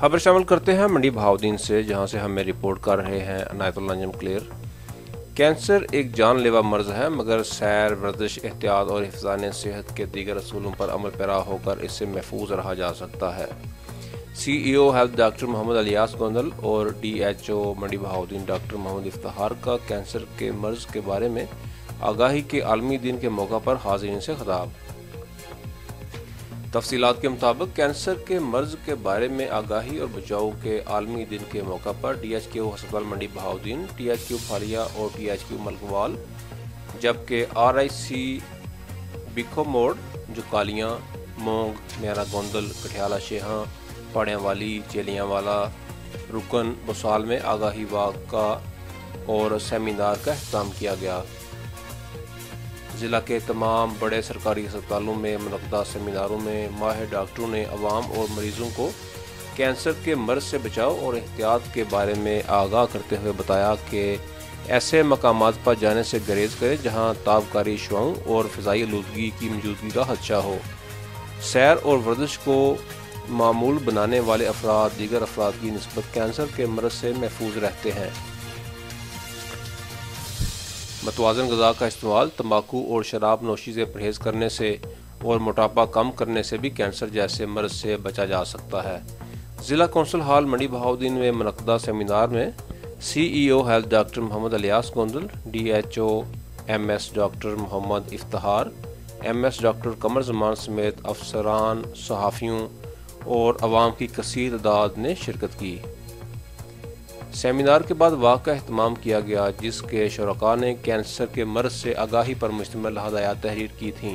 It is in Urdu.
خبر شامل کرتے ہیں منڈی بہاؤدین سے، جہاں سے ہمیں رپورٹ کر رہے ہیں عنایت اللہ نجم کلیر۔ کینسر ایک جان لیوا مرض ہے، مگر سیر، ورزش، احتیاط اور حفظان صحت کے دیگر اصولوں پر عمل پیرا ہو کر اس سے محفوظ رہا جا سکتا ہے۔ سی E O health doctor Muhammad Ilyas Gondal اور ڈی ایچ او منڈی بہاؤدین ڈاکٹر محمد افتخار کا کینسر کے مرض کے بارے میں آگاہی کے عالمی دن کے موقع پر حاضرین سے خطاب۔ تفصیلات کے مطابق کینسر کے مرض کے بارے میں آگاہی اور بچاؤ کے عالمی دن کے موقع پر ڈی ایچ کیو ہسپتال منڈی بہاؤدین، ٹی ایچ کیو پھالیا اور ٹی ایچ کیو ملکوال، جبکہ آر آئی سی بکھو موڑ، جکالیاں، مونگ، میرا گوندل، کٹھیالہ شیہاں، پاڑیاں والی، چیلیاں والا، رکن بسال میں آگاہی واقعہ اور سیمینار کا اہتمام کیا گیا۔ ضلع کے تمام بڑے سرکاری ہسپتالوں میں منعقدہ سیمیناروں میں ماہر ڈاکٹروں نے عوام اور مریضوں کو کینسر کے مرض سے بچاؤ اور احتیاط کے بارے میں آگاہ کرتے ہوئے بتایا کہ ایسے مقامات پر جانے سے گریز کریں جہاں تابکاری شعاؤں اور فضائی آلودگی کی موجودگی کا خدشہ ہو۔ سیر اور ورزش کو معمول بنانے والے افراد دیگر افراد کی نسبت کینسر کے مرض سے محفوظ رہتے ہیں۔ متوازن غذا کا استعمال، تمباکو اور شراب نوشی سے پرہیز کرنے سے اور موٹاپا کم کرنے سے بھی کینسر جیسے مرض سے بچا جا سکتا ہے۔ ضلع کونسل ہال منڈی بہاؤدین میں منعقدہ سیمینار میں C E O health doctor Muhammad Ilyas Gondal, D H O M S doctor Muhammad Iftikhar, M S doctor Qamar Zaman سمیت افسران، صحافیوں اور عوام کی کثیر تعداد نے شرکت کی۔ سیمینار کے بعد واک کا اہتمام کیا گیا، جس کے شرکاء نے کینسر کے مرض سے آگاہی پر مشتمل ہدایات تحریر کی تھیں۔